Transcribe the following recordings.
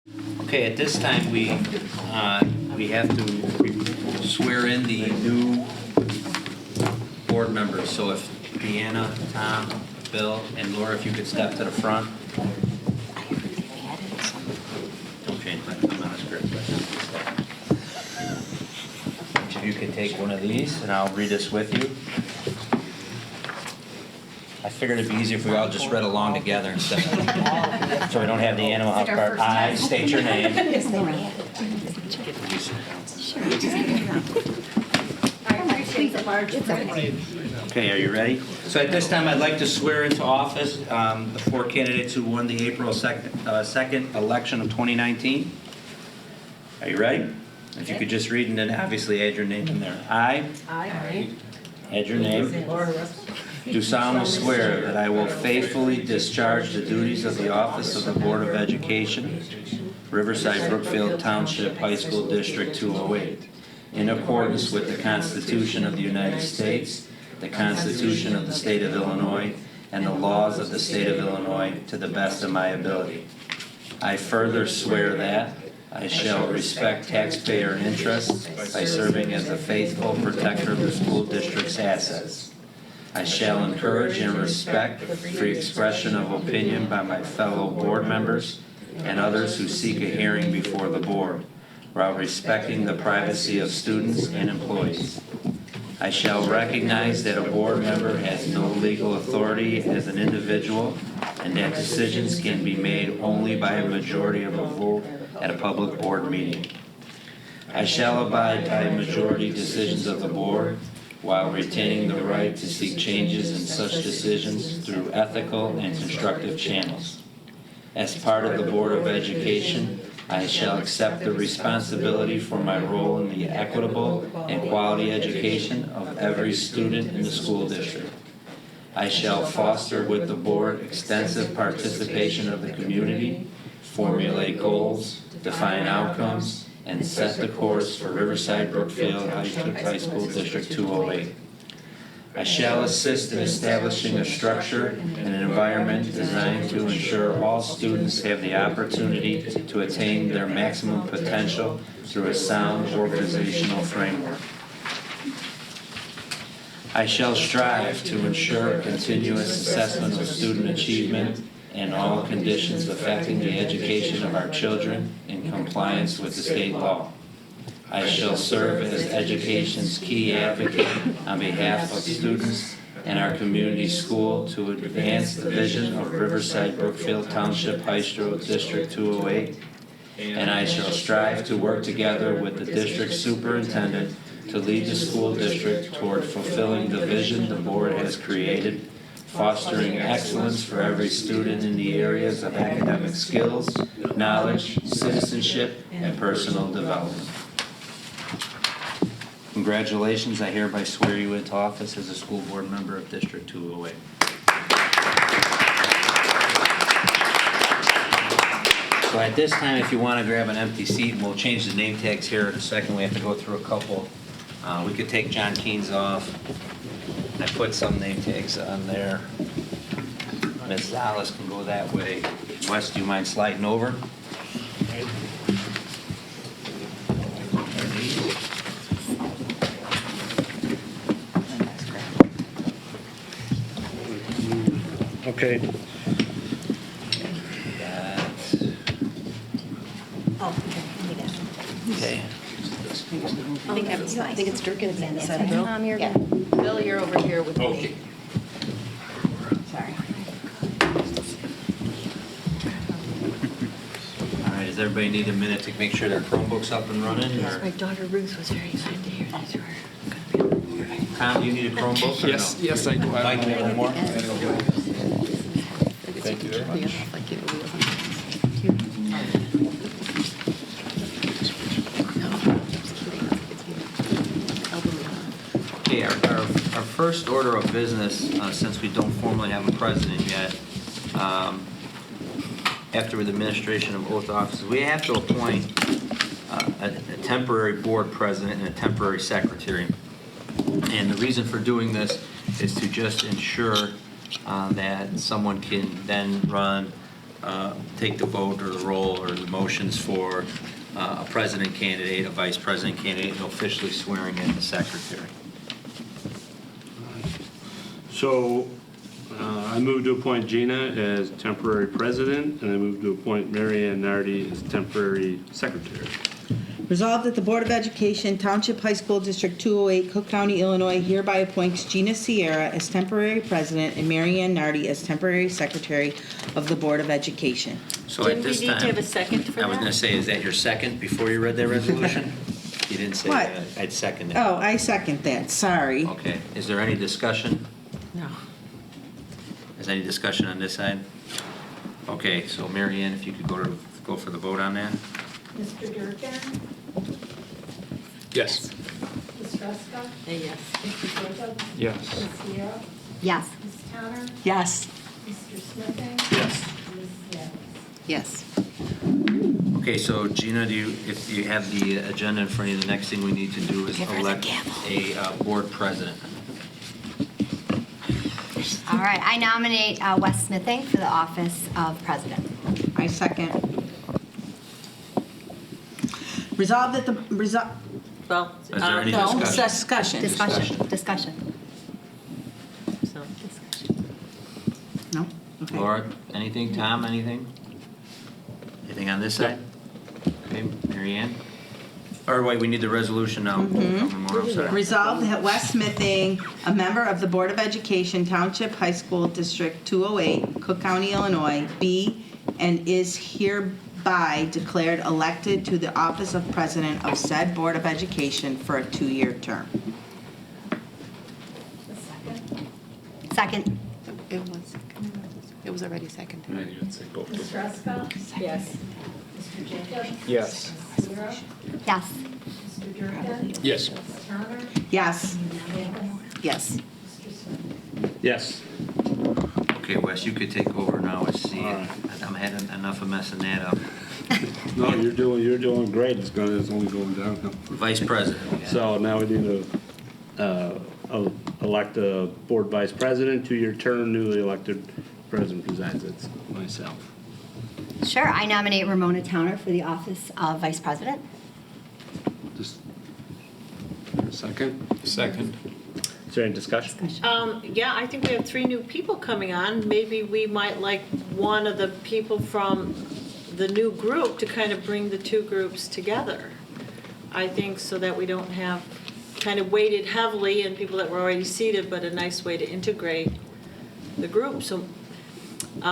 Okay, at this time, we have to swear in the new board members. So if Deanna, Tom, Bill, and Laura, if you could step to the front. Okay, I'm on a script. Each of you can take one of these, and I'll read this with you. I figured it'd be easier if we all just read along together instead of, so we don't have the animal house part. I state your name. Okay, are you ready? So at this time, I'd like to swear into office the four candidates who won the April 2nd election of 2019. Are you ready? If you could just read and then obviously add your name in there. I add your name. Do solemnly swear that I will faithfully discharge the duties of the office of the Board of Education, Riverside, Brookfield Township, High School District 208, in accordance with the Constitution of the United States, the Constitution of the State of Illinois, and the laws of the State of Illinois to the best of my ability. I further swear that I shall respect taxpayer interests by serving as a faithful protector of the school district's assets. I shall encourage and respect the free expression of opinion by my fellow board members and others who seek a hearing before the board, while respecting the privacy of students and employees. I shall recognize that a board member has no legal authority as an individual and that decisions can be made only by a majority of a vote at a public board meeting. I shall abide by majority decisions of the board while retaining the right to seek changes in such decisions through ethical and constructive channels. As part of the Board of Education, I shall accept the responsibility for my role in the equitable and quality education of every student in the school district. I shall foster with the board extensive participation of the community, formulate goals, define outcomes, and set the course for Riverside Brookfield High School District 208. I shall assist in establishing a structure and an environment designed to ensure all students have the opportunity to attain their maximum potential through a sound organizational framework. I shall strive to ensure continuous assessment of student achievement and all conditions affecting the education of our children in compliance with the state law. I shall serve as education's key advocate on behalf of students and our community school to advance the vision of Riverside Brookfield Township High School District 208, and I shall strive to work together with the district superintendent to lead the school district toward fulfilling the vision the board has created, fostering excellence for every student in the areas of academic skills, knowledge, citizenship, and personal development. Congratulations, I hereby swear you into office as a school board member of District 208. So at this time, if you want to grab an empty seat, and we'll change the name tags here in a second. We have to go through a couple. We could take John Keene's off. I put some name tags on there. Ms. Zales can go that way. Wes, do you mind sliding over? Okay. Okay. I think it's Durkin's on this side. Tom, you're Yeah. good. Bill, you're over here with me. Okay. Sorry. All right, does everybody need a minute to make sure their Chromebook's up and running? Yes, Or? my daughter Ruth was very excited to hear that you were going to be on. Tom, do you need a Chromebook or Yes, no? yes, I do. Mike, you have one more? Thank you very much. Okay, our first order of business, since we don't formally have a president yet, after the administration of oath office, we have to appoint a temporary board president and a temporary secretary. And the reason for doing this is to just ensure that someone can then run take the vote or the roll or the motions for a president candidate, a vice president candidate, and officially swearing in the secretary. So I move to appoint Gina as temporary president, and I move to appoint Mary Ann Nardi as temporary secretary. Resolved that the Board of Education, Township High School District 208, Cook County, Illinois hereby appoints Gina Sierra as temporary president and Mary Ann Nardi as temporary secretary of the Board of Education. So Didn't at we this need time, to have a second for I was that? going to say, is that your second before you read that resolution? You didn't say What? that. I'd second it. Oh, I second that, sorry. Okay. Is there any discussion? No. Is there any discussion on this side? Okay, so Mary Ann, if you could go for the vote on that? Mr. Durkin? Yes. Ms. Ruska? Yes. Mr. Jacob? Yes. Ms. Sierra? Yes. Ms. Towner? Yes. Mr. Smithing? Yes. Ms. Davis? Yes. Okay, so Gina, if you have the agenda in front of you, the next thing we need to do is Give her the elect gavel. a board president. All right, I nominate Wes Smithing for the office of president. I second. Resolved that the, Well, Is there any no, discussion? discussion. Discussion. So, No? Okay. Laura, anything? Tom, anything? Anything on this side? Okay, Mary Ann? Or wait, we need the resolution now. I'm sorry. Resolved that Wes Smithing, a member of the Board of Education, Township High School District 208, Cook County, Illinois, be and is hereby declared elected to the office of president of said Board of Education for a 2-year term. A second? Second. It was already seconded. Ms. Ruska? yes. Mr. Jacob? Yes. Ms. Sierra? Yes. Mr. Durkin? Yes. Ms. Towner? Yes. Ms. Davis? Yes. Mr. Smithing? Yes. Okay, Wes, you could take over now as CEO. All right. I'm having enough of messing that up. No, you're doing great. It's only going downhill. Vice president. we got. So now we need to elect a board vice president, 2-year term, newly elected president presides. It's myself. Sure, I nominate Ramona Towner for the office of vice president. Just a second. Second. Is there any discussion? Yeah, I think we have 3 new people coming on. Maybe we might like one of the people from the new group to kind of bring the 2 groups together. I think so that we don't have kind of weighted heavily in people that were already seated, but a nice way to integrate the group. So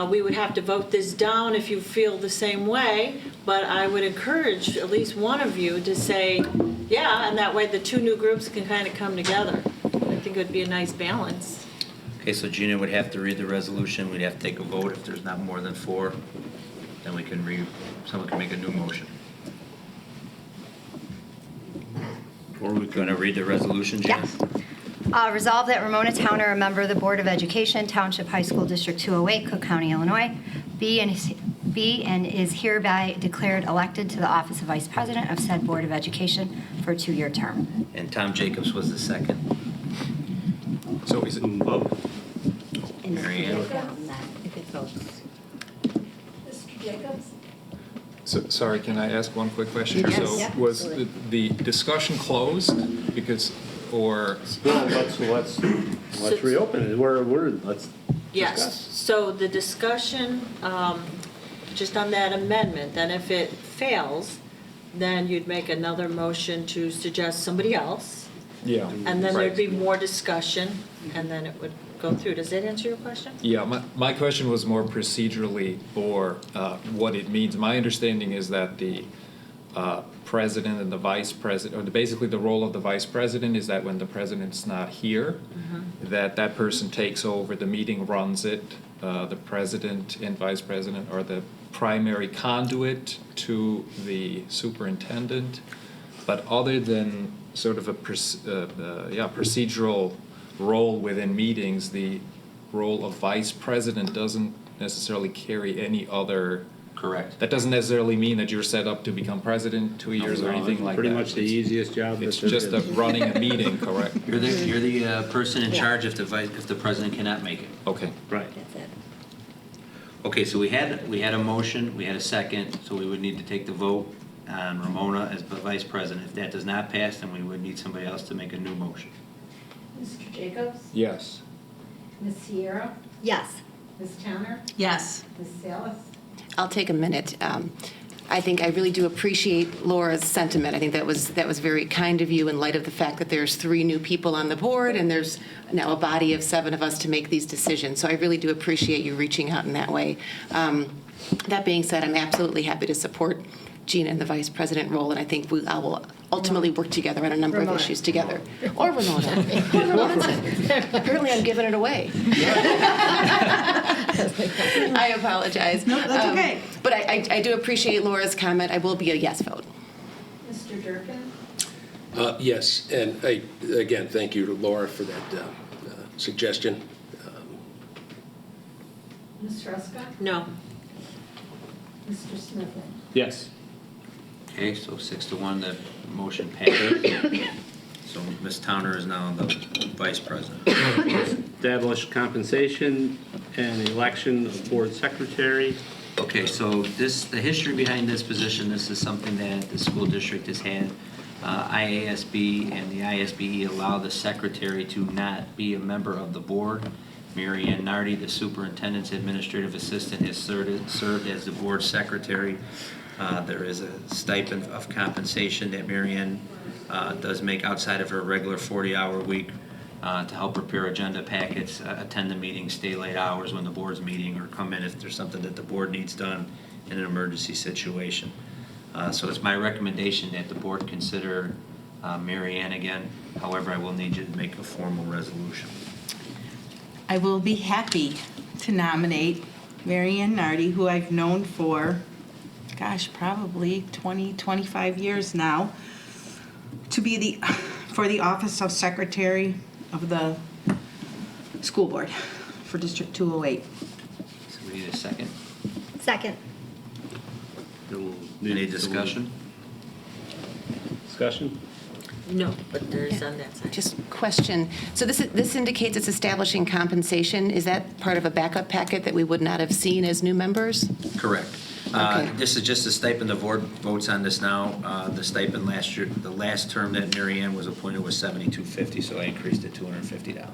we would have to vote this down if you feel the same way, but I would encourage at least one of you to say, yeah, and that way the 2 new groups can kind of come together. I think it would be a nice balance. Okay, so Gina would have to read the resolution. We'd have to take a vote. If there's not more than 4, then we can someone can make a new motion. Or we Going to read the resolution, Gina? Yes. Resolved that Ramona Towner, a member of the Board of Education, Township High School District 208, Cook County, Illinois, be and is hereby declared elected to the office of vice president of said Board of Education for a 2-year term. And Tom Jacobs was the second. So is it, vote. Mary Ann? If it votes. Mr. Jacobs? sorry, can I ask one quick question? Yes. So Yeah. was the discussion closed because, or, Well, let's reopen it. Let's Yes, discuss. so the discussion, just on that amendment, then if it fails, then you'd make another motion to suggest somebody else, yeah. and then there'd be Right. more discussion, and then it would go through. Does that answer your question? Yeah, my question was more procedurally for what it means. My understanding is that the president and the vice president, or basically the role of the vice president is that when the president's not here, that person takes over, the meeting runs it. The president and vice president are the primary conduit to the superintendent. But other than sort of a procedural role within meetings, the role of vice president doesn't necessarily carry any other. Correct. That doesn't necessarily mean that you're set up to become president 2 years or anything like that. Pretty much the easiest job. It's that there just is. running a meeting, correct? You're the person in charge if the president cannot make it. Okay. Right. That's it. Okay, so we had a motion, we had a second, so we would need to take the vote on Ramona as the vice president. If that does not pass, then we would need somebody else to make a new motion. Mr. Jacobs? Yes. Ms. Sierra? Yes. Ms. Towner? Yes. Ms. Salas? I'll take a minute. I think I really do appreciate Laura's sentiment. I think that was very kind of you in light of the fact that there's 3 new people on the board and there's now a body of 7 of us to make these decisions. So I really do appreciate you reaching out in that way. That being said, I'm absolutely happy to support Gina in the vice president role, and I think I will ultimately work together on a number of issues together. Or Ramona. Apparently I'm giving it away. I apologize. No, that's okay. But I do appreciate Laura's comment. I will be a yes vote. Mr. Durkin? Yes, and again, thank you to Laura for that suggestion. Ms. Ruska? No. Mr. Smithing? Yes. Okay, so 6-1, the motion passes. So Ms. Towner is now the vice president. Establish compensation and election of board secretary. Okay, so the history behind this position, this is something that the school district has had. IASB and the ISBE allow the secretary to not be a member of the board. Mary Ann Nardi, the superintendent's administrative assistant, has served as the board secretary. There is a stipend of compensation that Mary Ann does make outside of her regular 40-hour week to help prepare agenda packets, attend the meetings, stay late hours when the board's meeting, or come in if there's something that the board needs done in an emergency situation. So it's my recommendation that the board consider Mary Ann again. However, I will need you to make a formal resolution. I will be happy to nominate Mary Ann Nardi, who I've known for, probably 20, 25 years now, to be for the office of Secretary of the School Board for District 208. So we need a second. Second. Any discussion? Discussion? No, but there's on that side. Just question. So this indicates it's establishing compensation. Is that part of a backup packet that we would not have seen as new members? Correct. Okay. This is just a stipend. The board votes on this now. The stipend last year, the last term that Mary Ann was appointed was $72.50, so I increased it to $250.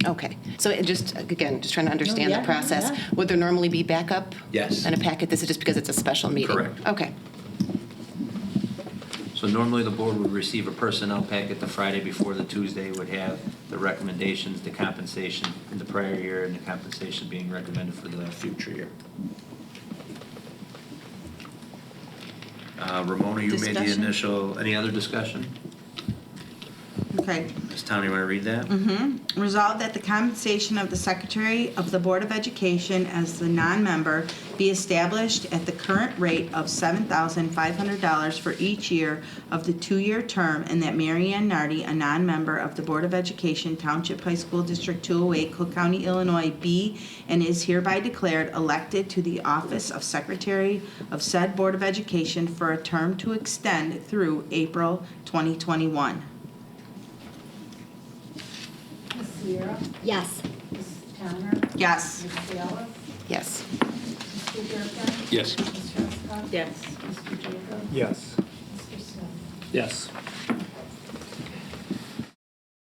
Okay. So it just trying to understand yeah, the process. yeah. Would there normally be backup? Yes. In a packet? This is just because it's a special meeting? Correct. Okay. So normally the board would receive a personnel packet the Friday before the Tuesday, would have the recommendations, the compensation in the prior year, and the compensation being recommended for the future year. Ramona, you made the Discussion? initial, any other discussion? Okay. Ms. Towner, you want to read that? Resolved that the compensation of the Secretary of the Board of Education as the non-member be established at the current rate of $7,500 for each year of the 2-year term, and that Mary Ann Nardi, a non-member of the Board of Education, Township High School District 208, Cook County, Illinois, be and is hereby declared elected to the office of Secretary of said Board of Education for a term to extend through April 2021. Ms. Sierra? Yes. Ms. Towner? Yes. Ms. Salas? Yes. Mr. Durkin? Yes. Ms. Ruska? Yes. Mr. Jacobs? Yes. Mr. Smith? Yes.